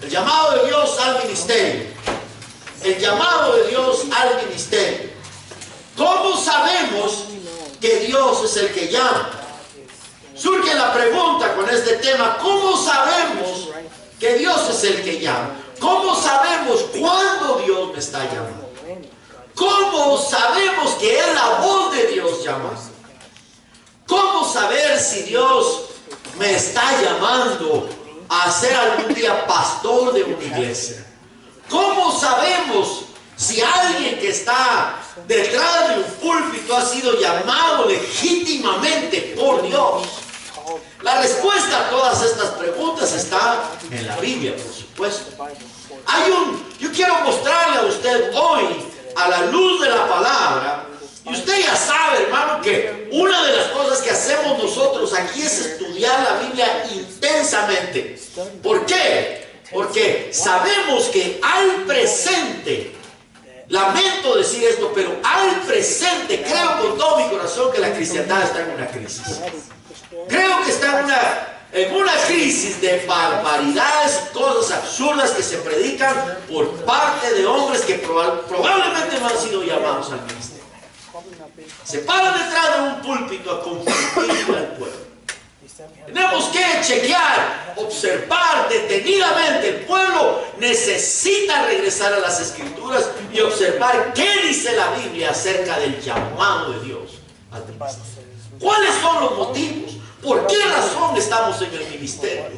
El llamado de Dios al ministerio. El llamado de Dios al ministerio. ¿Cómo sabemos que Dios es el que llama? Surge la pregunta con este tema: ¿cómo sabemos que Dios es el que llama? ¿Cómo sabemos cuándo Dios me está llamando? ¿Cómo sabemos que es la voz de Dios llamando? ¿Cómo saber si Dios me está llamando a ser algún día pastor de una iglesia? ¿Cómo sabemos si alguien que está detrás de un púlpito ha sido llamado legítimamente por Dios? La respuesta a todas estas preguntas está en la Biblia, por supuesto. Yo quiero mostrarle a usted hoy, a la luz de la palabra, y usted ya sabe, hermano, que una de las cosas que hacemos nosotros aquí es estudiar la Biblia intensamente. ¿Por qué? Porque sabemos que al presente, lamento decir esto, pero al presente creo con todo mi corazón que la cristiandad está en una crisis. Creo que está en una crisis de barbaridades y cosas absurdas que se predican por parte de hombres que probablemente no han sido llamados al ministerio. Se paran detrás de un púlpito a confundir al pueblo. Tenemos que chequear, observar detenidamente. El pueblo necesita regresar a las Escrituras y observar qué dice la Biblia acerca del llamado de Dios al ministerio. ¿Cuáles son los motivos? ¿Por qué razón estamos en el ministerio?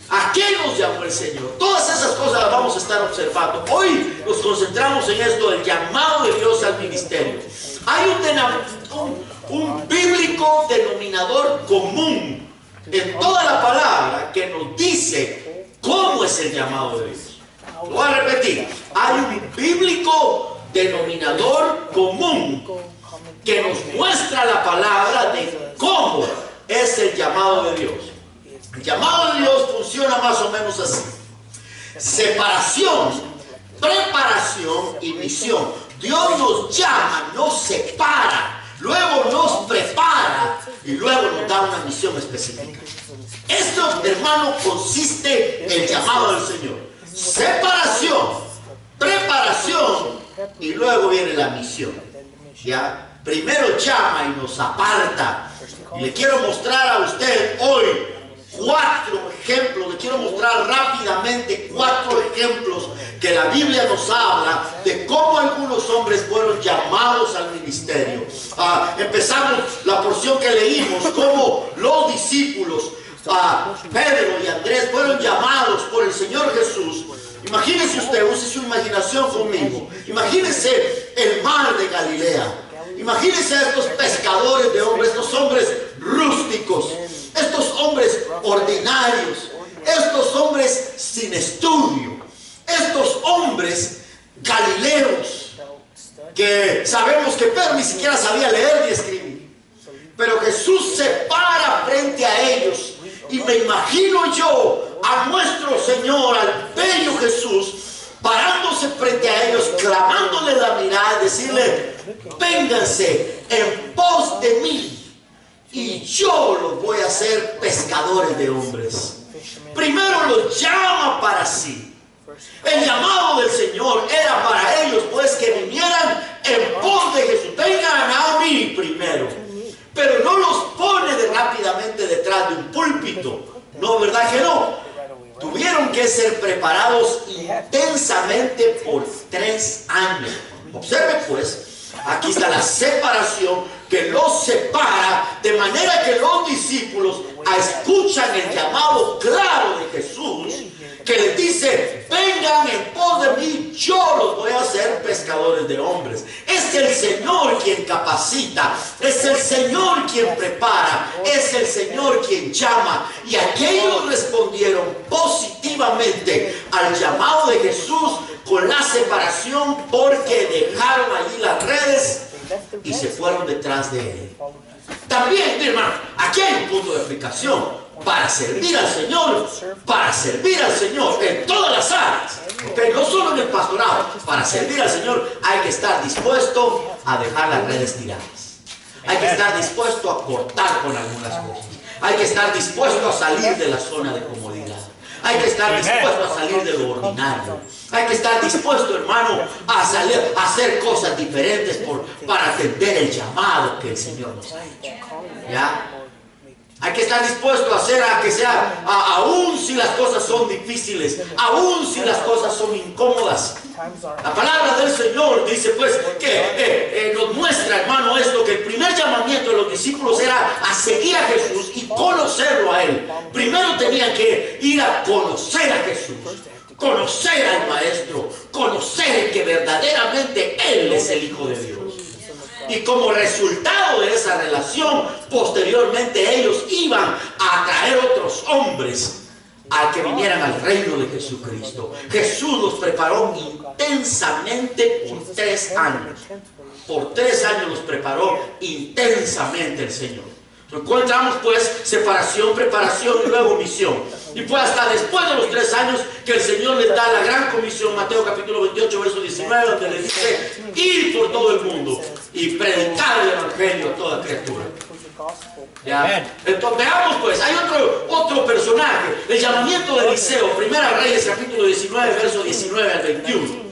¿A qué nos llamó el Señor? Todas esas cosas las vamos a estar observando. Hoy nos concentramos en esto del llamado de Dios al ministerio. Hay un bíblico denominador común en toda la palabra que nos dice cómo es el llamado de Dios. Lo voy a repetir. Hay un bíblico denominador común que nos muestra la palabra de cómo es el llamado de Dios. El llamado de Dios funciona más o menos así: separación, preparación y misión. Dios nos llama, nos separa, luego nos prepara y luego nos da una misión específica. Esto, hermano, consiste en el llamado del Señor: separación, preparación y luego viene la misión. ¿Ya? Primero llama y nos aparta. Y le quiero mostrar a usted hoy 4 ejemplos. Le quiero mostrar rápidamente 4 ejemplos que la Biblia nos habla de cómo algunos hombres fueron llamados al ministerio. Empezamos la porción que leímos, cómo los discípulos, Pedro y Andrés, fueron llamados por el Señor Jesús. Imagínese usted, use su imaginación conmigo. Imagínese el mar de Galilea. Imagínense a estos pescadores de hombres, estos hombres rústicos, estos hombres ordinarios, estos hombres sin estudio, estos hombres galileos, que sabemos que Pedro ni siquiera sabía leer ni escribir. Pero Jesús se para frente a ellos y me imagino yo a nuestro Señor, al bello Jesús, parándose frente a ellos, clamándole la mirada y decirle: vénganse en pos de mí y yo los voy a hacer pescadores de hombres. Primero los llama para sí. El llamado del Señor era para ellos, pues, que vinieran en pos de Jesús. Vengan a mí primero. Pero no los pone rápidamente detrás de un púlpito. No, ¿verdad que no? Tuvieron que ser preparados intensamente por 3 años. Observe pues, aquí está la separación que los separa, de manera que los discípulos escuchan el llamado claro de Jesús, que les dice: vengan en pos de mí, yo los voy a hacer pescadores de hombres. Es el Señor quien capacita, es el Señor quien prepara, es el Señor quien llama. Y aquellos respondieron positivamente al llamado de Jesús con la separación, porque dejaron allí las redes y se fueron detrás de él. También, mi hermano, aquí hay un punto de aplicación. Para servir al Señor, en todas las áreas, ¿okay? No solo en el pastorado. Para servir al Señor hay que estar dispuesto a dejar las redes tiradas. Hay que estar dispuesto a cortar con algunas cosas. Hay que estar dispuesto a salir de la zona de comodidad. Hay que estar dispuesto a salir de lo ordinario. Hay que estar dispuesto, hermano, a salir, a hacer cosas diferentes para atender el llamado que el Señor nos ha hecho. ¿Ya? Hay que estar dispuesto a hacer a que sea, aún si las cosas son difíciles, aún si las cosas son incómodas. La palabra del Señor dice pues que nos muestra, hermano, esto, que el primer llamamiento de los discípulos era a seguir a Jesús y conocerlo a Él. Primero tenían que ir a conocer a Jesús, conocer al Maestro, conocer que verdaderamente Él es el Hijo de Dios. Y como resultado de esa relación, posteriormente ellos iban a atraer otros hombres a que vinieran al reino de Jesucristo. Jesús los preparó intensamente por 3 años. Por 3 años los preparó intensamente el Señor. Encontramos pues separación, preparación y luego misión. Y fue hasta después de los 3 años que el Señor les da la gran comisión, Mateo capítulo 28, verso 19, donde les dice: ir por todo el mundo y predicar el evangelio a toda criatura. ¿Ya? Entonces veamos pues, hay otro personaje, el llamamiento de Eliseo, Primera Reyes capítulo 19, verso 19 al 21.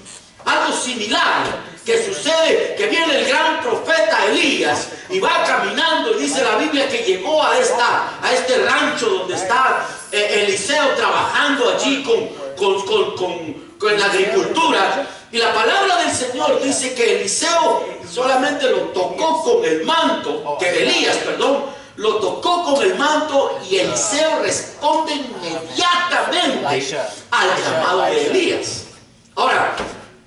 Algo similar que sucede, que viene el gran profeta Elías y va caminando, y dice la Biblia que llegó a este rancho donde está Eliseo trabajando allí con la agricultura, y la palabra del Señor dice que Eliseo solamente lo tocó con el manto, que Elías, perdón, lo tocó con el manto, y Eliseo responde inmediatamente al llamado de Elías. Ahora,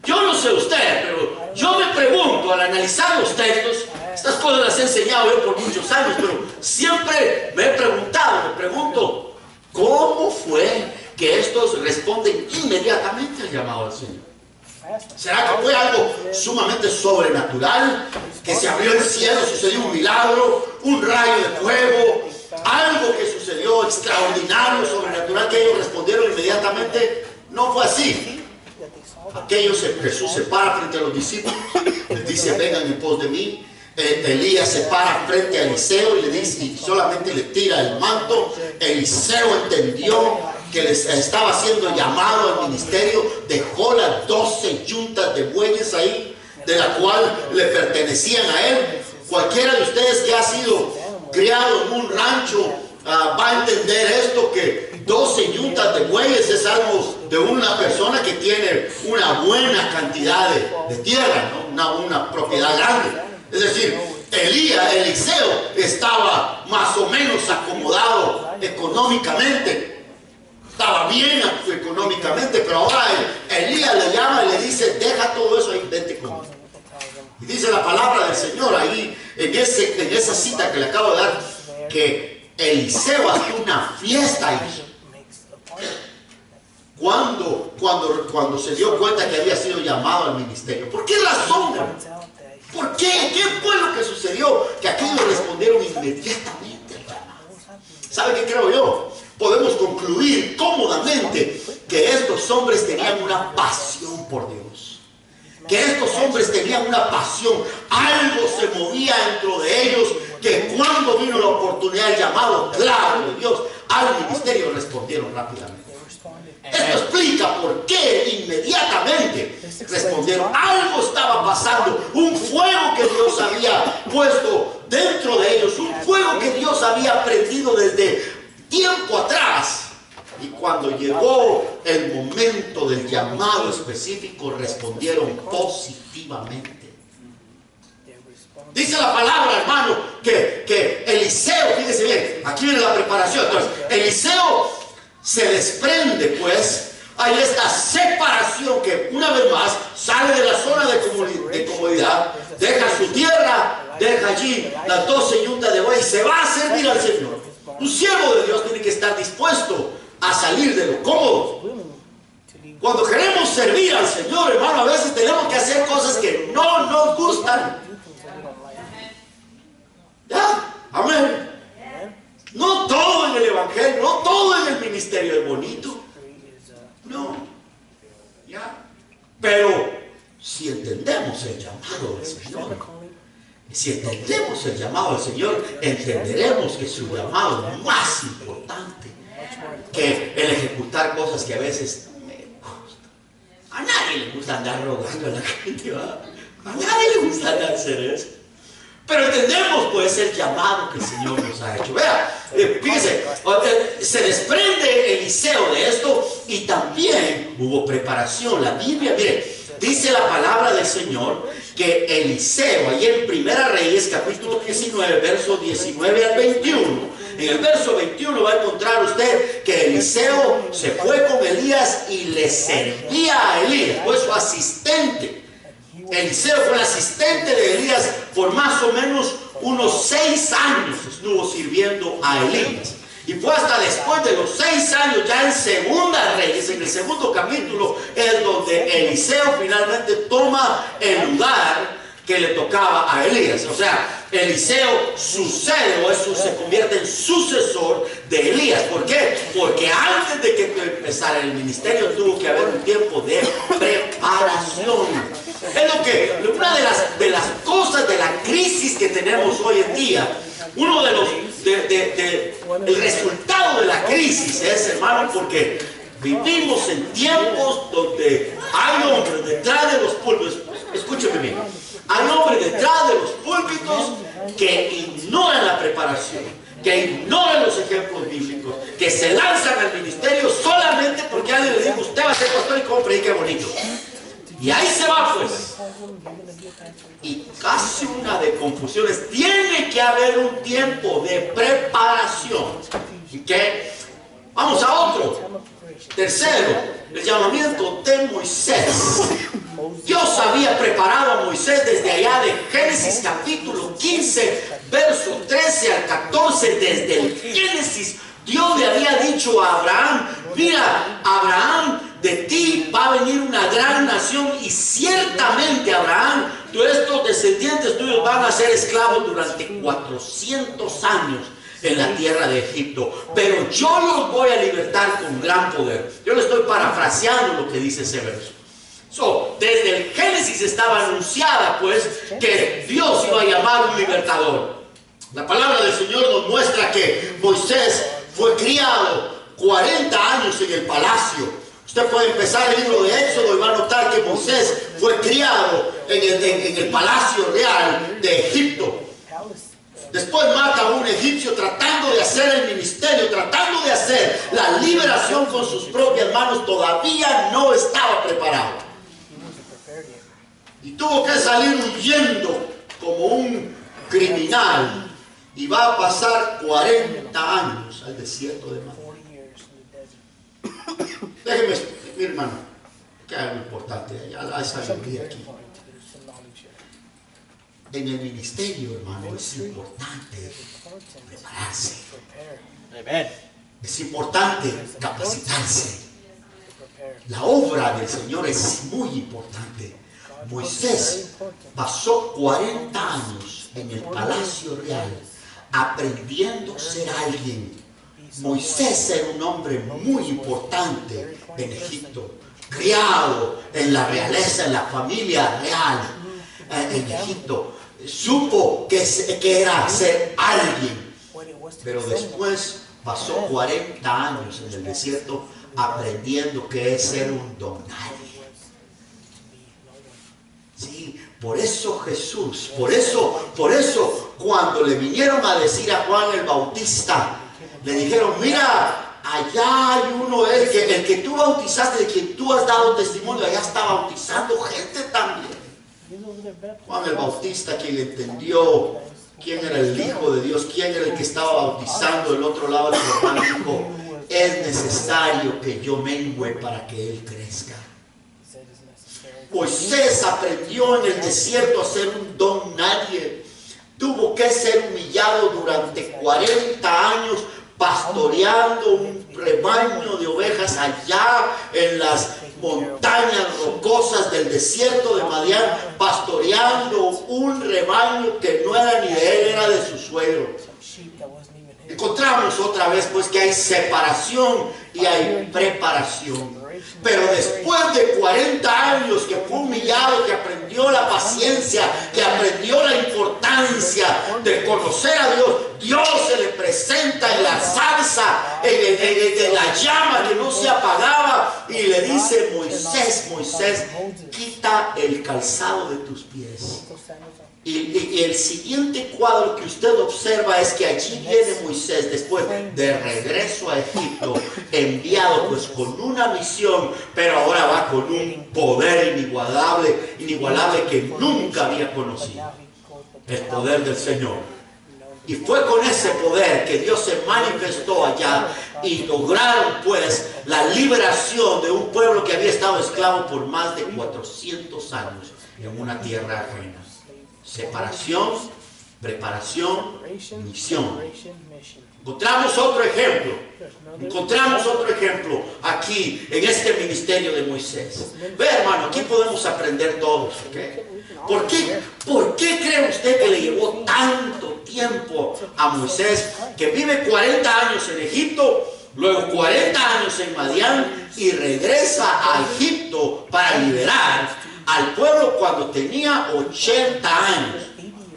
yo no sé usted, pero yo me pregunto al analizar los textos, estas cosas las he enseñado yo por muchos años, pero siempre me pregunto, ¿cómo fue que estos responden inmediatamente al llamado del Señor? ¿Será que fue algo sumamente sobrenatural? Que se abrió el cielo, sucedió un milagro, un rayo de fuego, algo que sucedió extraordinario, sobrenatural, que ellos respondieron inmediatamente. No fue así. Jesús se para frente a los discípulos, les dice: vengan en pos de mí. Elías se para frente a Eliseo y le dice, y solamente le tira el manto. Eliseo entendió que les estaba siendo llamado al ministerio, dejó las 12 yuntas de bueyes ahí, de la cual le pertenecían a él. Cualquiera de ustedes que ha sido criado en un rancho va a entender esto, que 12 yuntas de bueyes es algo de una persona que tiene una buena cantidad de tierra, ¿no? una propiedad grande. Es decir, Eliseo estaba más o menos acomodado económicamente, estaba bien económicamente, pero ahora Elías le llama y le dice: deja todo eso ahí, vente conmigo. Y dice la palabra del Señor ahí, en esa cita que le acabo de dar, que Eliseo hacía una fiesta ahí. Cuando se dio cuenta que había sido llamado al ministerio. ¿Por qué razón? ¿Por qué? ¿Qué fue lo que sucedió? Que aquellos respondieron inmediatamente al llamado. ¿Sabe qué creo yo? Podemos concluir cómodamente que estos hombres tenían una pasión por Dios. Que estos hombres tenían una pasión. Algo se movía dentro de ellos, que cuando vino la oportunidad, el llamado claro de Dios al ministerio, respondieron rápidamente. Esto explica por qué inmediatamente respondieron. Algo estaba pasando, un fuego que Dios había puesto dentro de ellos, un fuego que Dios había prendido desde tiempo atrás. Y cuando llegó el momento del llamado específico, respondieron positivamente. Dice la palabra, hermano, que Eliseo, fíjese bien, aquí viene la preparación. Entonces, Eliseo se desprende, pues, hay esta separación que una vez más sale de la zona de comodidad, deja su tierra, deja allí las 12 yuntas de buey y se va a servir al Señor. Un siervo de Dios tiene que estar dispuesto a salir de lo cómodo. Cuando queremos servir al Señor, hermano, a veces tenemos que hacer cosas que no nos gustan. ¿Ya? Amén. No todo en el evangelio, no todo en el ministerio es bonito. No. ¿Ya? Pero si entendemos el llamado del Señor, si entendemos el llamado del Señor, entenderemos que su llamado es más importante que el ejecutar cosas que a veces no me gustan. A nadie le gusta andar rogando a la gente, ¿va? A nadie le gusta andar hacer eso. Pero entendemos pues el llamado que el Señor nos ha hecho. Vea, fíjese, se desprende Eliseo de esto y también hubo preparación. La Biblia, mire, dice la palabra del Señor que Eliseo, ahí en Primera Reyes, capítulo 19, versos 19 al 21, en el verso 21 va a encontrar usted que Eliseo se fue con Elías y le servía a Elías, fue su asistente. Eliseo fue el asistente de Elías por más o menos unos 6 años estuvo sirviendo a Elías. Y fue hasta después de los 6 años, ya en Segunda Reyes, en el segundo capítulo, es donde Eliseo finalmente toma el lugar que le tocaba a Elías. O sea, Eliseo sucede o se convierte en sucesor de Elías. ¿Por qué? Porque antes de que empezara el ministerio tuvo que haber un tiempo de preparación. Es una de las cosas de la crisis que tenemos hoy en día. Uno de los el resultado de la crisis es, hermano, porque vivimos en tiempos donde hay hombres detrás de los púlpitos. Escúcheme bien. Hay hombres detrás de los púlpitos que ignoran la preparación, que ignoran los ejemplos bíblicos, que se lanzan al ministerio solamente porque alguien le dijo: usted va a ser pastor y cómo predica bonito. Y ahí se va pues. Y casi una de confusiones. Tiene que haber un tiempo de preparación. ¿Y qué? Vamos a otro. Tercero, el llamamiento de Moisés. Dios había preparado a Moisés desde allá de Génesis capítulo 15, verso 13 al 14. Desde el Génesis, Dios le había dicho a Abraham: mira, Abraham, de ti va a venir una gran nación, y ciertamente, Abraham, estos descendientes tuyos van a ser esclavos durante 400 años en la tierra de Egipto, pero yo los voy a libertar con gran poder. Yo le estoy parafraseando lo que dice ese verso. Desde el Génesis estaba anunciada pues que Dios iba a llamar un libertador. La palabra del Señor nos muestra que Moisés fue criado 40 años en el palacio. Usted puede empezar el libro de Éxodo y va a notar que Moisés fue criado en el palacio real de Egipto. Después mata a un egipcio tratando de hacer el ministerio, tratando de hacer la liberación con sus propias manos. Todavía no estaba preparado. Y tuvo que salir huyendo como un criminal. Y va a pasar 40 años al desierto de Madián. Déjeme, mi hermano, que hay algo importante. Ya hay sabiduría aquí. En el ministerio, hermano, es importante prepararse. Es importante capacitarse. La obra del Señor es muy importante. Moisés pasó 40 años en el palacio real aprendiendo a ser alguien. Moisés era un hombre muy importante en Egipto, criado en la realeza, en la familia real en Egipto. Supo que era ser alguien, pero después pasó 40 años en el desierto aprendiendo que es ser un don nadie. Sí, por eso Jesús, por eso cuando le vinieron a decir a Juan el Bautista, le dijeron: mira, allá hay uno, el que tú bautizaste, de quien tú has dado testimonio, allá está bautizando gente también. Juan el Bautista, quien entendió quién era el Hijo de Dios, quién era el que estaba bautizando del otro lado del Jordán, dijo: es necesario que yo mengüe para que Él crezca. Moisés aprendió en el desierto a ser un don nadie. Tuvo que ser humillado durante 40 años pastoreando un rebaño de ovejas allá en las montañas rocosas del desierto de Madián, pastoreando un rebaño que no era ni de él, era de su suegro. Encontramos otra vez pues que hay separación y hay preparación. Pero después de 40 años que fue humillado, que aprendió la paciencia, que aprendió la importancia de conocer a Dios, Dios se le presenta presenta en la zarza, en la llama que no se apagaba, y le dice: Moisés, Moisés, quita el calzado de tus pies. Y el siguiente cuadro que usted observa es que allí viene Moisés después de regreso a Egipto, enviado pues con una misión, pero ahora va con un poder inigualable que nunca había conocido, el poder del Señor. Y fue con ese poder que Dios se manifestó allá y lograron pues la liberación de un pueblo que había estado esclavo por más de 400 años en una tierra ajena. Separación, preparación, misión. Encontramos otro ejemplo aquí en este ministerio de Moisés. Ve, hermano, aquí podemos aprender todos, ¿ok? ¿Por qué cree usted que le llevó tanto tiempo a Moisés, que vive 40 años en Egipto, luego 40 años en Madián y regresa a Egipto para liberar al pueblo cuando tenía 80 años?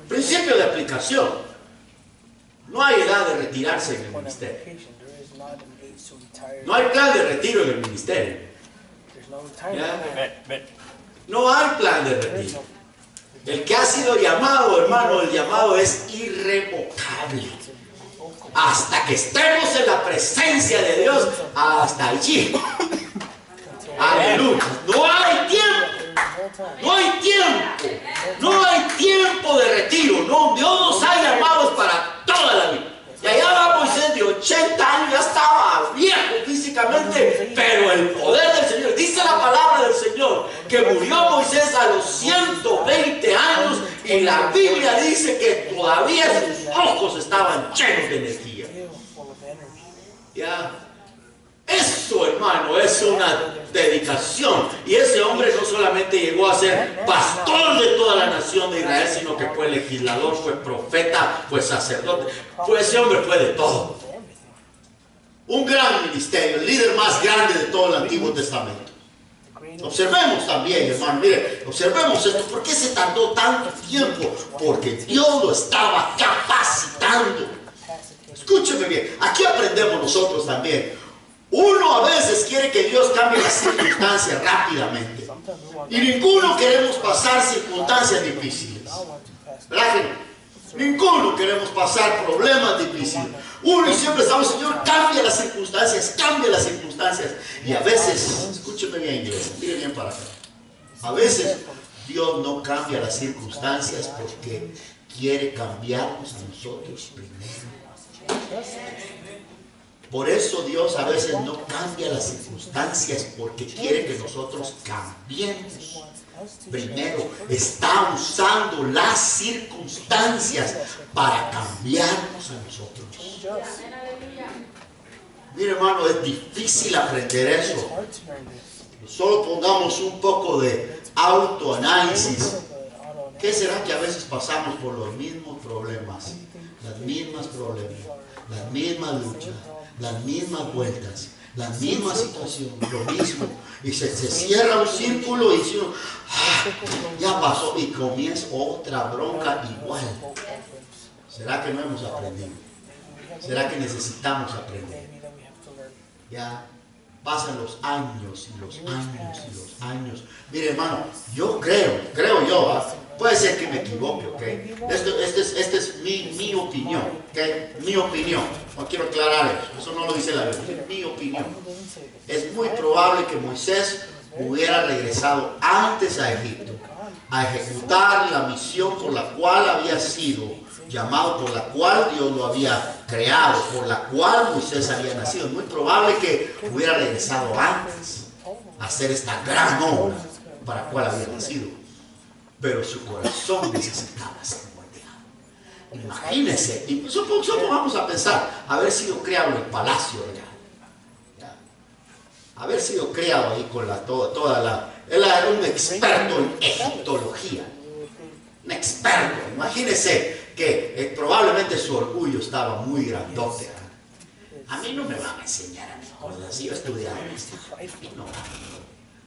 Principio de aplicación: no hay edad de retirarse en el ministerio. No hay plan de retiro en el ministerio. ¿Ya? No hay plan de retiro. El que ha sido llamado, hermano, el llamado es irrevocable. Hasta que estemos en la presencia de Dios, hasta allí. Aleluya. No hay tiempo. No hay tiempo. No hay tiempo de retiro. No, Dios nos ha llamado para toda la vida. Y allá va Moisés de 80 años, ya estaba viejo físicamente, pero el poder del Señor, dice la palabra del Señor, que murió Moisés a los 120 años, y la Biblia dice que todavía sus ojos estaban llenos de energía. Ya. Eso, hermano, es una dedicación. Y ese hombre no solamente llegó a ser pastor de toda la nación de Israel, sino que fue legislador, fue profeta, fue sacerdote. Ese hombre fue de todo. Un gran ministerio, el líder más grande de todo el Antiguo Testamento. Observemos también, hermano, mire, observemos esto. ¿Por qué se tardó tanto tiempo? Porque Dios lo estaba capacitando. Escúcheme bien, aquí aprendemos nosotros también. Uno a veces quiere que Dios cambie las circunstancias rápidamente. Y ninguno queremos pasar circunstancias difíciles. ¿Verdad que no? Ninguno queremos pasar problemas difíciles. Uno y siempre estamos: Señor, cambia las circunstancias, cambia las circunstancias. Y a veces, escúcheme bien, iglesia, mire bien para acá. A veces Dios no cambia las circunstancias porque quiere cambiarnos a nosotros primero. Por eso Dios a veces no cambia las circunstancias, porque quiere que nosotros cambiemos. Primero, está usando las circunstancias para cambiarnos a nosotros. Mire, hermano, es difícil aprender eso. Solo pongamos un poco de autoanálisis. ¿Qué será que a veces pasamos por los mismos problemas, las mismas problemas, las mismas luchas, las mismas vueltas, la misma situación, lo mismo? Y se cierra un círculo y dice uno: ya pasó, y comienza otra bronca igual. ¿Será que no hemos aprendido? ¿Será que necesitamos aprender? Ya pasan los años y los años y los años. Mire, hermano, yo creo yo, puede ser que me equivoque, ¿ok? Esta es mi opinión, ¿ok? Mi opinión. No quiero aclarar eso no lo dice la Biblia, es mi opinión. Es muy probable que Moisés hubiera regresado antes a Egipto a ejecutar la misión por la cual había sido llamado, por la cual Dios lo había creado, por la cual Moisés había nacido. Es muy probable que hubiera regresado antes a hacer esta gran obra para la cual había nacido. Pero su corazón necesitaba ser moldeado. Imagínense, y supongamos a pensar, haber sido criado en el palacio real. Haber sido criado ahí con él era un experto en egiptología. Un experto. Imagínense que probablemente su orgullo estaba muy grandote. A mí no me van a enseñar a mis cosas. Si yo he estudiado esto,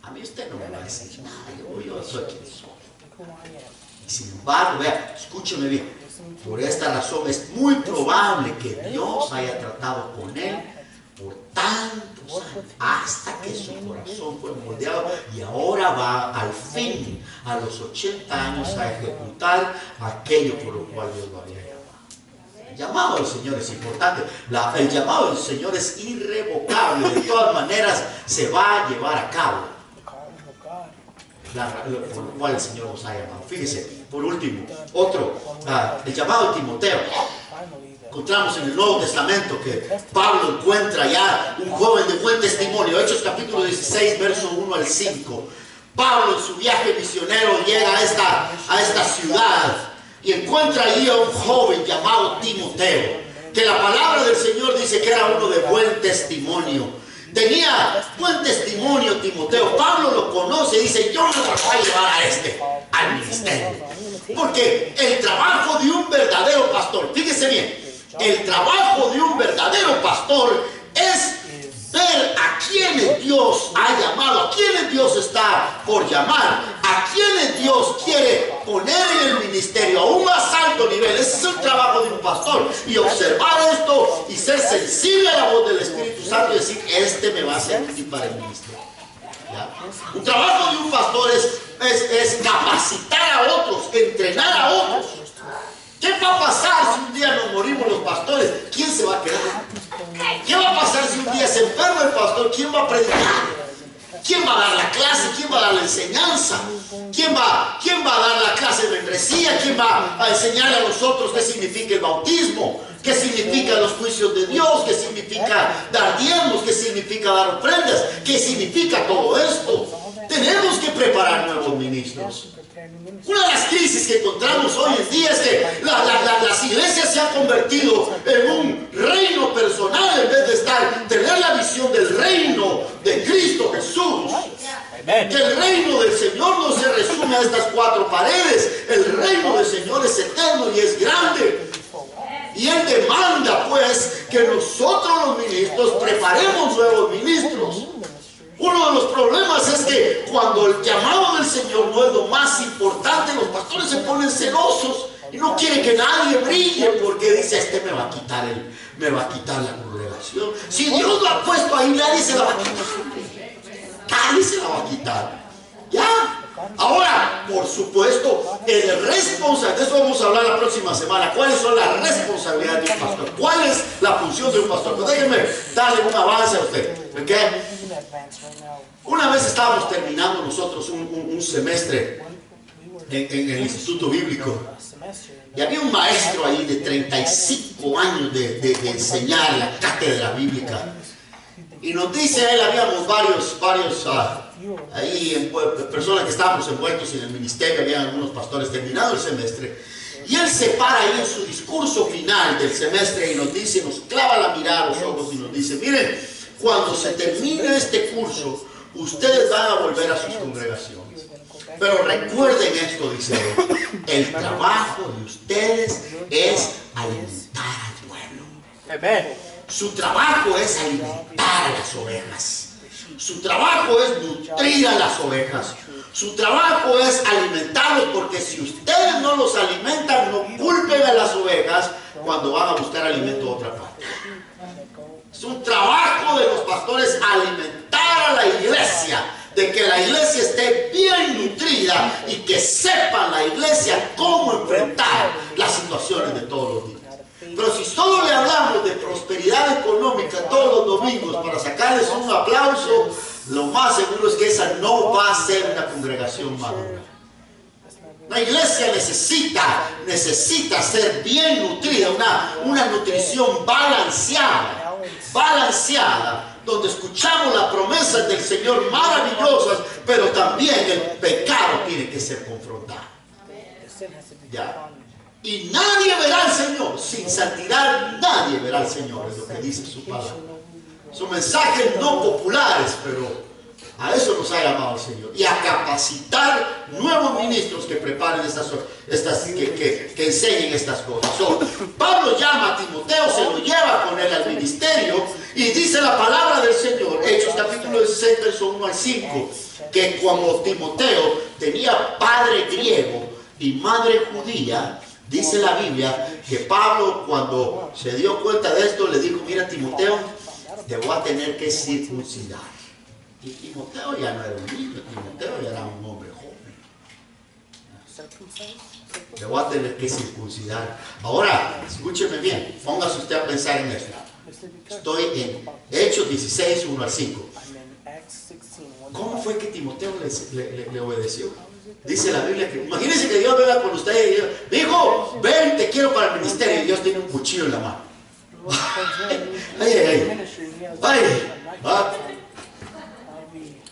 a mí usted no me va a enseñar nada. Yo soy quien soy. Y sin embargo, vea, escúcheme bien, por esta razón es muy probable que Dios haya tratado con él por tantos años, hasta que su corazón fue moldeado y ahora va al fin, a los 80 años, a ejecutar aquello por lo cual Dios lo había llamado. El llamado del Señor es importante, el llamado del Señor es irrevocable, de todas maneras se va a llevar a cabo. Por lo cual el Señor nos ha llamado. Fíjese, por último, otro, el llamado de Timoteo. Encontramos en el Nuevo Testamento que Pablo encuentra ya un joven de buen testimonio. Hechos capítulo 16, verso 1 al 5. Pablo en su viaje misionero llega a esta ciudad y encuentra allí a un joven llamado Timoteo, que la palabra del Señor dice que era uno de buen testimonio. Tenía buen testimonio Timoteo. Pablo lo conoce y dice, yo no lo voy a llevar a al ministerio. Porque el trabajo de un verdadero pastor, fíjese bien, el trabajo de un verdadero pastor es ver a quienes Dios ha llamado, a quienes Dios está por llamar, a quienes Dios quiere poner en el ministerio a un más alto nivel. Ese es el trabajo de un pastor. Y observar esto y ser sensible a la voz del Espíritu Santo y decir, este me va a servir para el ministerio. ¿Ya? Un trabajo de un pastor es capacitar a otros, entrenar a otros. ¿Qué va a pasar si un día nos morimos los pastores? ¿Quién se va a quedar? ¿Qué va a pasar si un día se enferma el pastor? ¿Quién va a predicar? ¿Quién va a dar la clase? ¿Quién va a dar la enseñanza? ¿Quién va a dar la clase de membresía? ¿Quién va a enseñarle a nosotros qué significa el bautismo? ¿Qué significa los juicios de Dios? ¿Qué significa dar diezmos? ¿Qué significa dar ofrendas? ¿Qué significa todo esto? Tenemos que preparar nuevos ministros. Una de las crisis que encontramos hoy en día es que las iglesias se han convertido en un reino personal en vez de tener la visión del reino de Cristo Jesús. Que el reino del Señor no se resume a estas cuatro paredes. El reino del Señor es eterno y es grande. Y Él demanda pues que nosotros los ministros preparemos nuevos ministros. Uno de los problemas es que cuando el llamado del Señor no es lo más importante, los pastores se ponen celosos y no quieren que nadie brille porque dice, este me va a quitar la congregación. Si Dios lo ha puesto ahí, nadie se la va a quitar. Nadie se la va a quitar. ¿Ya? Ahora, por supuesto, el responsable, de eso vamos a hablar la próxima semana. ¿Cuáles son las responsabilidades de un pastor? ¿Cuál es la función de un pastor? Pues déjenme darle un avance a usted. ¿Okay? Una vez estábamos terminando nosotros un semestre en el Instituto Bíblico y había un maestro ahí de 35 años de enseñar la cátedra bíblica. Y nos dice él, habíamos varios ahí, personas que estábamos envueltos en el ministerio, habían algunos pastores terminado el semestre. Y él se para ahí en su discurso final del semestre y nos dice, nos clava la mirada a los ojos y nos dice, miren, cuando se termine este curso, ustedes van a volver a sus congregaciones. Pero recuerden esto, dice él, el trabajo de ustedes es alimentar al pueblo. Amén. Su trabajo es alimentar a las ovejas. Su trabajo es nutrir a las ovejas. Su trabajo es alimentarlos, porque si ustedes no los alimentan, no culpen a las ovejas cuando van a buscar alimento a otra parte. Es un trabajo de los pastores alimentar a la iglesia, de que la iglesia esté bien nutrida y que sepan la iglesia cómo enfrentar las situaciones de todos los días. Pero si solo le hablamos de prosperidad económica todos los domingos para sacarles un aplauso, lo más seguro es que esa no va a ser una congregación madura. La iglesia necesita ser bien nutrida, una nutrición balanceada, donde escuchamos las promesas del Señor maravillosas, pero también el pecado tiene que ser confrontado. ¿Ya? Y nadie verá al Señor, sin santidad nadie verá al Señor, es lo que dice su palabra. Son mensajes no populares, pero a eso nos ha llamado el Señor. Y a capacitar nuevos ministros que preparen que enseñen estas cosas. Pablo llama a Timoteo, se lo lleva con él al ministerio y dice la palabra del Señor, Hechos capítulo 16, verso 1 al 5, que como Timoteo tenía padre griego, y madre judía, dice la Biblia que Pablo, cuando se dio cuenta de esto, le dijo: mira, Timoteo, te voy a tener que circuncidar. Y Timoteo ya no era un niño, Timoteo ya era un hombre joven. Te voy a tener que circuncidar. Ahora, escúcheme bien, póngase usted a pensar en esto. Estoy en Hechos 16, 1 al 5. ¿Cómo fue que Timoteo le obedeció? Dice la Biblia que, imagínense que Dios venga con usted y diga: hijo, ven, te quiero para el ministerio, y Dios tiene un cuchillo en la mano.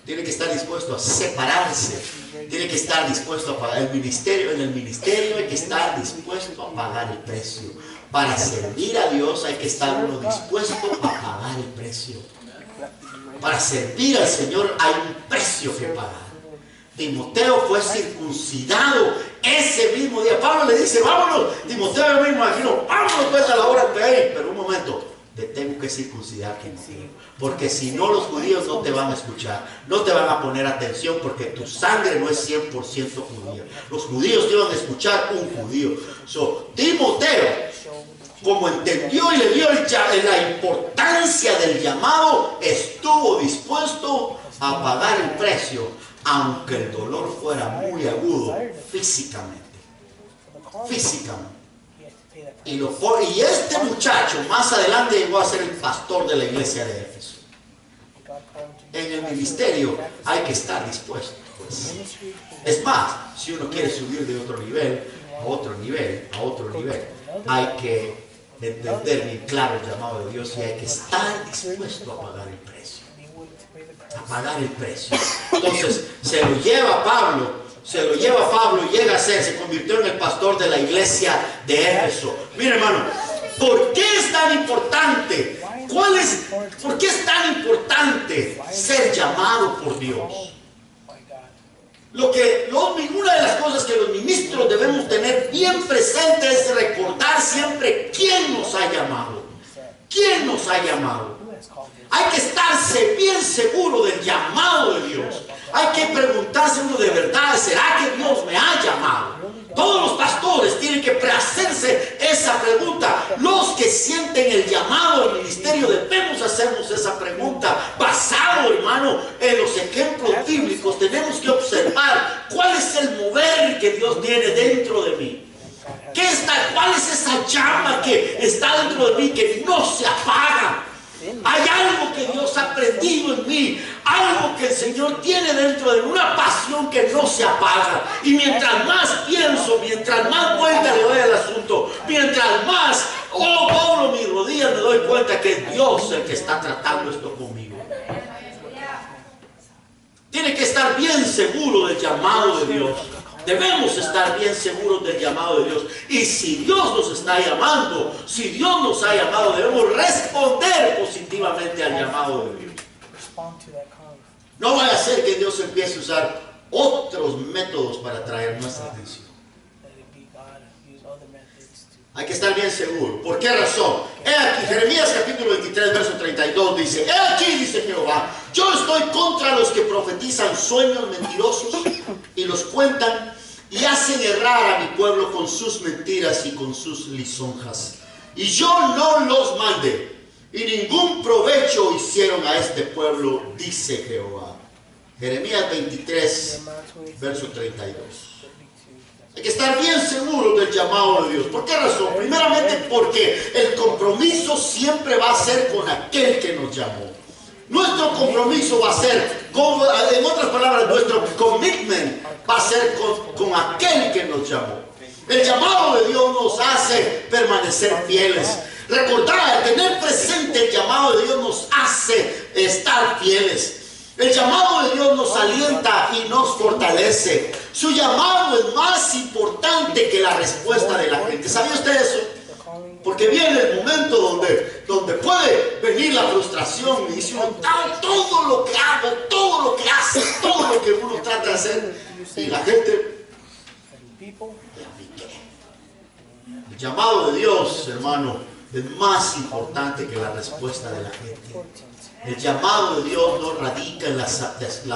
Tiene que estar dispuesto a separarse, tiene que estar dispuesto a pagar el ministerio. En el ministerio hay que estar dispuesto a pagar el precio. Para servir a Dios hay que estar uno dispuesto a pagar el precio. Para servir al Señor hay un precio que pagar. Timoteo fue circuncidado ese mismo día. Pablo le dice: vámonos. Timoteo, yo me imagino, vámonos pues a la hora de pedir. Pero un momento, te tengo que circuncidar, Timoteo, porque si no, los judíos no te van a escuchar, no te van a poner atención, porque tu sangre no es 100% judía. Los judíos te iban a escuchar un judío. Timoteo, como entendió y le dio la importancia del llamado, estuvo dispuesto a pagar el precio, aunque el dolor fuera muy agudo físicamente. Y este muchacho más adelante llegó a ser el pastor de la iglesia de Éfeso. En el ministerio hay que estar dispuesto, pues. Es más, si uno quiere subir de otro nivel a otro nivel, hay que entender bien claro el llamado de Dios, y hay que estar dispuesto a pagar el precio. Entonces se lo lleva Pablo y llega a ser, se convirtió en el pastor de la iglesia de Éfeso. Mire, hermano, ¿por qué es tan importante? ¿Por qué es tan importante ser llamado por Dios? Una de las cosas que los ministros debemos tener bien presente es recordar siempre quién nos ha llamado. ¿Quién nos ha llamado? Hay que estarse bien seguro del llamado de Dios. Hay que preguntarse uno de verdad: ¿será que Dios me ha llamado? Todos los pastores tienen que hacerse esa pregunta. Los que sienten el llamado del ministerio debemos hacernos esa pregunta. Basado, hermano, en los ejemplos bíblicos, tenemos que observar cuál es el mover que Dios tiene dentro de mí. ¿Cuál es esa llama que está dentro de mí que no se apaga? Hay algo que Dios ha prendido en mí, algo que el Señor tiene dentro de mí, una pasión que no se apaga. Y mientras más pienso, mientras más vuelta le doy al asunto, mientras más doblo mis rodillas, me doy cuenta que es Dios el que está tratando esto conmigo. Tiene que estar bien seguro del llamado de Dios. Debemos estar bien seguros del llamado de Dios. Y si Dios nos está llamando, si Dios nos ha llamado, debemos responder positivamente al llamado de Dios. No vaya a ser que Dios empiece a usar otros métodos para atraer nuestra atención. Hay que estar bien seguro. ¿Por qué razón? He aquí, Jeremías capítulo 23, verso 32 dice: he aquí, dice Jehová, yo estoy contra los que profetizan sueños mentirosos y los cuentan y hacen errar a mi pueblo con sus mentiras y con sus lisonjas. Y yo no los mandé, y ningún provecho hicieron a este pueblo, dice Jehová. Jeremías 23, verso 32. Hay que estar bien seguros del llamado de Dios. ¿Por qué razón? Primeramente porque el compromiso siempre va a ser con aquel que nos llamó. Nuestro compromiso va a ser, en otras palabras, nuestro commitment va a ser con aquel que nos llamó. El llamado de Dios nos hace permanecer fieles. Recordar, tener presente el llamado de Dios nos hace estar fieles. El llamado de Dios nos alienta y nos fortalece. Su llamado es más importante que la respuesta de la gente. ¿Sabía usted eso? Porque viene el momento donde puede venir la frustración y dice uno: todo lo que hago, todo lo que hace, todo lo que uno trata de hacer, y la gente, el llamado de Dios, hermano, es más importante que la respuesta de la gente. El llamado de Dios no radica en la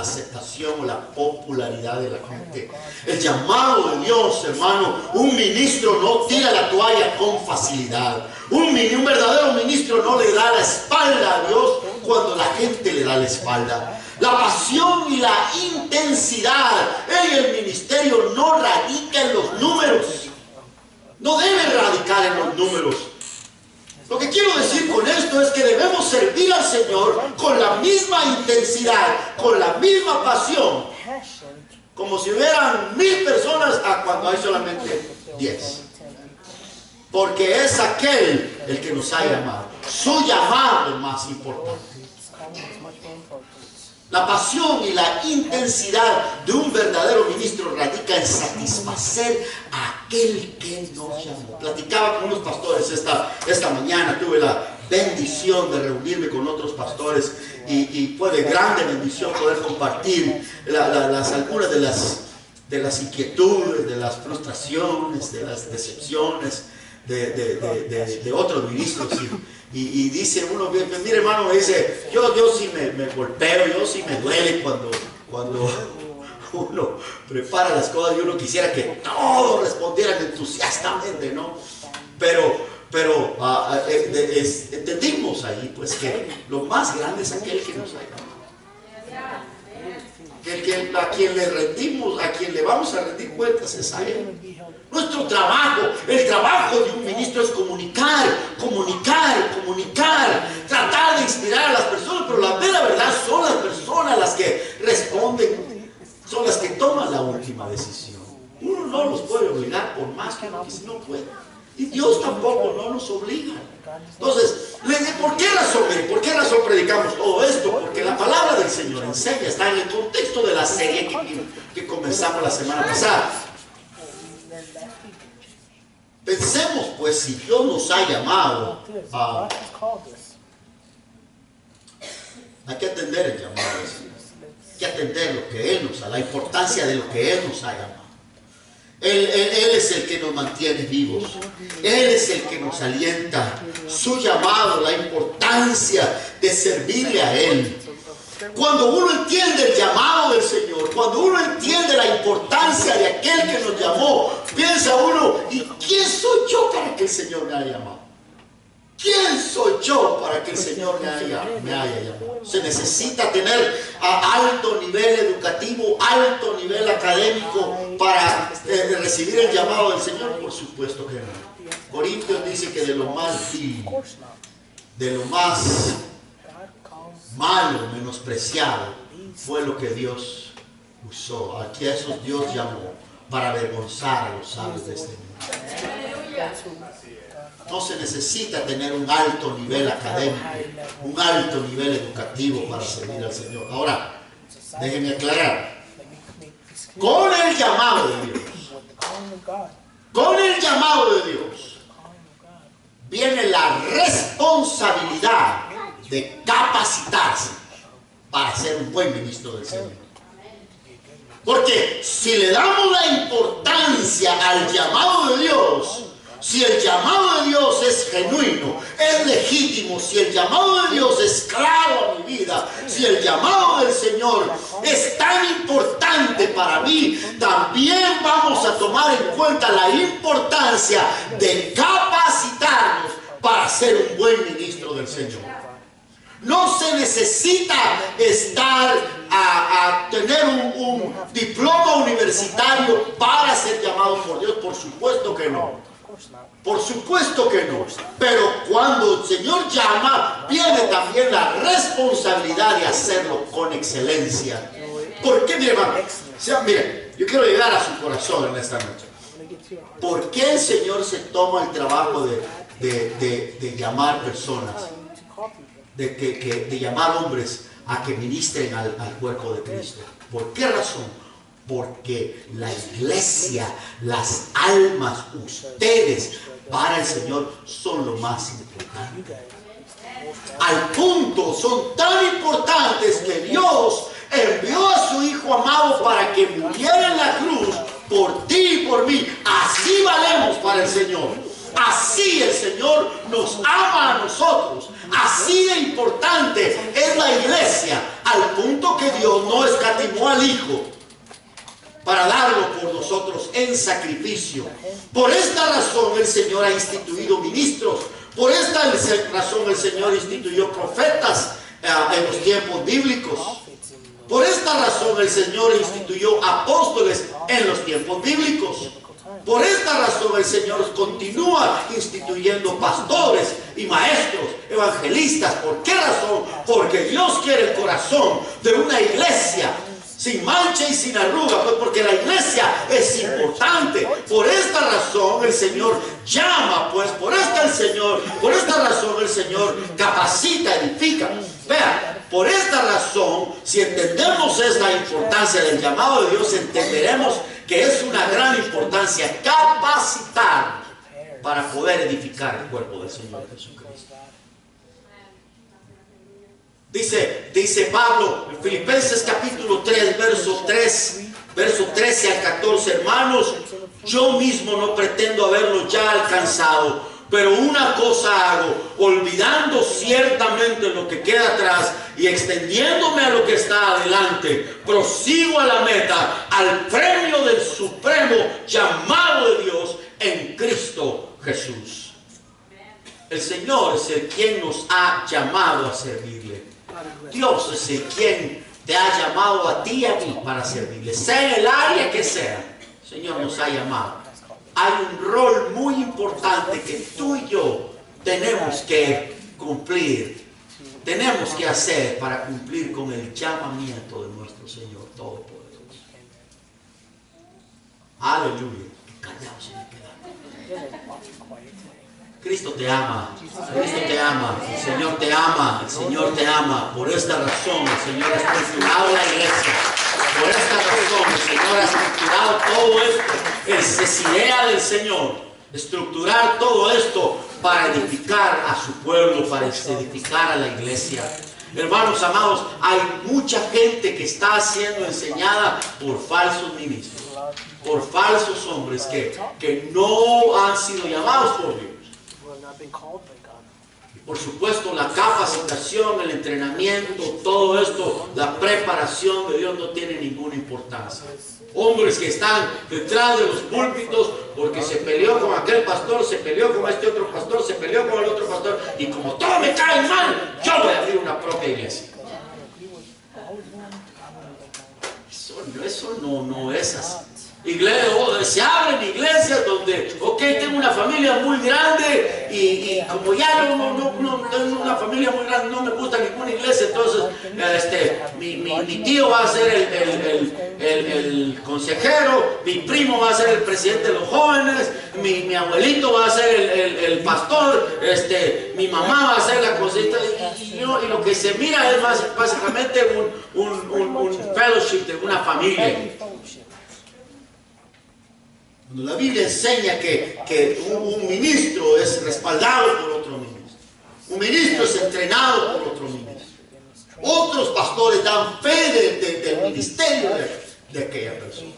aceptación o la popularidad de la gente. El llamado de Dios, hermano, un ministro no tira la toalla con facilidad. Un verdadero ministro no le da la espalda a Dios cuando la gente le da la espalda. La pasión y la intensidad en el ministerio no radica en los números. No debe radicar en los números. Lo que quiero decir con esto es que debemos servir al Señor con la misma intensidad, con la misma pasión, como si hubieran 1000 personas a cuando hay solamente 10. Porque es aquel el que nos ha llamado. Su llamado es más importante. La pasión y la intensidad de un verdadero ministro radica en satisfacer a aquel que nos llamó. Platicaba con unos pastores esta mañana, tuve la bendición de reunirme con otros pastores y fue de grande bendición poder compartir algunas de las inquietudes, de las frustraciones, de las decepciones de otros ministros. Y dice uno, mire hermano, dice, yo sí me golpeo, yo sí me duele cuando uno prepara las cosas y uno quisiera que todos respondieran entusiastamente, ¿no? Pero entendimos ahí pues que lo más grande es aquel que nos ha llamado. A quien le rendimos, a quien le vamos a rendir cuentas es a Él. Nuestro trabajo, el trabajo de un ministro es comunicar, tratar de inspirar a las personas, pero la mera verdad son las personas las que responden, son las que toman la última decisión. Uno no los puede obligar por más que no puede. Y Dios tampoco no nos obliga. Entonces, ¿por qué razón predicamos todo esto? Porque la palabra del Señor enseña, está en el contexto de la serie que comenzamos la semana pasada. Pensemos pues, si Dios nos ha llamado, hay que atender el llamado del Señor. Hay que atender lo que Él nos da, la importancia de lo que Él nos ha llamado. Él es el que nos mantiene vivos. Él es el que nos alienta. Su llamado, la importancia de servirle a Él. Cuando uno entiende el llamado del Señor, cuando uno entiende la importancia de aquel que nos llamó, piensa uno, ¿y quién soy yo para que el Señor me haya llamado? ¿Quién soy yo para que el Señor me haya llamado? Se necesita tener alto nivel educativo, alto nivel académico para recibir el llamado del Señor. Por supuesto que no. Corintios dice que de lo más vil, de lo más malo, menospreciado, fue lo que Dios usó. Aquí a esos Dios llamó para avergonzar a los sabios de este mundo. No se necesita tener un alto nivel académico, un alto nivel educativo para servir al Señor. Ahora, déjenme aclarar. Con el llamado de Dios, viene la responsabilidad de capacitarse para ser un buen ministro del Señor. Porque si le damos la importancia al llamado de Dios, si el llamado de Dios es genuino, es legítimo, si el llamado de Dios es claro a mi vida, si el llamado del Señor es tan importante para mí, también vamos a tomar en cuenta la importancia de capacitarnos para ser un buen ministro del Señor. No se necesita tener un diploma universitario para ser llamado por Dios. Por supuesto que no. Por supuesto que no. Pero cuando el Señor llama, viene también la responsabilidad de hacerlo con excelencia. ¿Por qué, mi hermano? Mire, yo quiero llegar a su corazón en esta noche. ¿Por qué el Señor se toma el trabajo de llamar personas? De llamar hombres a que ministren al cuerpo de Cristo. ¿Por qué razón? Porque la iglesia, las almas, ustedes, para el Señor, son lo más importante. Al punto, son tan importantes que Dios envió a su Hijo amado para que muriera en la cruz por ti y por mí. Así valemos para el Señor. Así el Señor nos ama a nosotros. Así de importante es la iglesia, al punto que Dios no escatimó al Hijo para darlo por nosotros en sacrificio. Por esta razón el Señor ha instituido ministros. Por esta razón el Señor instituyó profetas en los tiempos bíblicos. Por esta razón el Señor instituyó apóstoles en los tiempos bíblicos. Por esta razón el Señor continúa instituyendo pastores y maestros, evangelistas. ¿Por qué razón? Porque Dios quiere el corazón de una iglesia sin mancha y sin arruga, pues porque la iglesia es importante. Por esta razón el Señor llama, pues por esta razón el Señor capacita, edifica. Vean, por esta razón, si entendemos esta importancia del llamado de Dios, entenderemos que es una gran importancia capacitar para poder edificar el cuerpo del Señor Jesucristo. Dice Pablo en Filipenses capítulo 3, verso 13 al 14, hermanos, yo mismo no pretendo haberlo ya alcanzado, pero una cosa hago, olvidando ciertamente lo que queda atrás y extendiéndome a lo que está adelante, prosigo a la meta, al premio del supremo llamado de Dios en Cristo Jesús. El Señor es el quien nos ha llamado a servirle. Dios es el quien te ha llamado a ti y a mí para servirle, sea en el área que sea. El Señor nos ha llamado. Hay un rol muy importante que tú y yo tenemos que cumplir, tenemos que hacer para cumplir con el llamamiento de nuestro Señor Todopoderoso. Aleluya. Callaos se me quedan. Cristo te ama, Cristo te ama, el Señor te ama, el Señor te ama. Por esta razón el Señor ha estructurado la iglesia. Por esta razón el Señor ha estructurado todo esto. Es idea del Señor, estructurar todo esto para edificar a su pueblo, para edificar a la iglesia. Hermanos amados, hay mucha gente que está siendo enseñada por falsos ministros, por falsos hombres que no han sido llamados por Dios. Por supuesto, la capacitación, el entrenamiento, todo esto, la preparación de Dios no tiene ninguna importancia. Hombres que están detrás de los púlpitos porque se peleó con aquel pastor, se peleó con este otro pastor, se peleó con el otro pastor, y como todo me cae mal, yo voy a abrir una propia iglesia. Eso no es así. Se abren iglesias donde, ok, tengo una familia muy grande y como ya no tengo una familia muy grande, no me gusta ninguna iglesia, entonces mi tío va a ser el consejero, mi primo va a ser el presidente de los jóvenes, mi abuelito va a ser el pastor, mi mamá va a ser la consejera, y lo que se mira es básicamente un fellowship de una familia. Cuando la Biblia enseña que un ministro es respaldado por otro ministro, un ministro es entrenado por otro ministro, otros pastores dan fe del ministerio de aquella persona.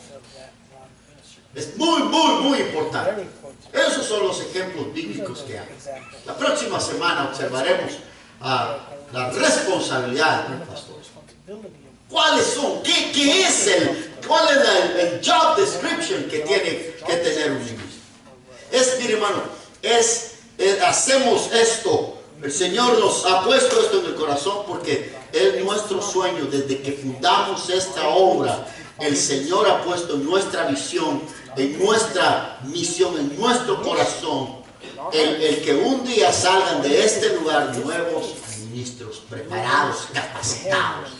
Es muy importante. Esos son los ejemplos bíblicos que hay. La próxima semana observaremos la responsabilidad del pastor. ¿Cuáles son? ¿Cuál es el job description que tiene que tener un ministro? Mire hermano, hacemos esto. El Señor nos ha puesto esto en el corazón porque es nuestro sueño. Desde que fundamos esta obra, el Señor ha puesto nuestra visión, en nuestra misión, en nuestro corazón, el que un día salgan de este lugar nuevos ministros preparados, capacitados,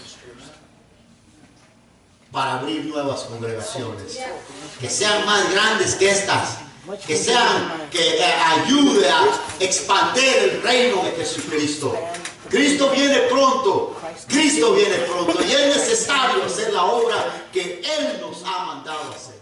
para abrir nuevas congregaciones, que sean más grandes que estas, que ayude a expandir el reino de Jesucristo. Cristo viene pronto y es necesario hacer la obra que Él nos ha mandado hacer.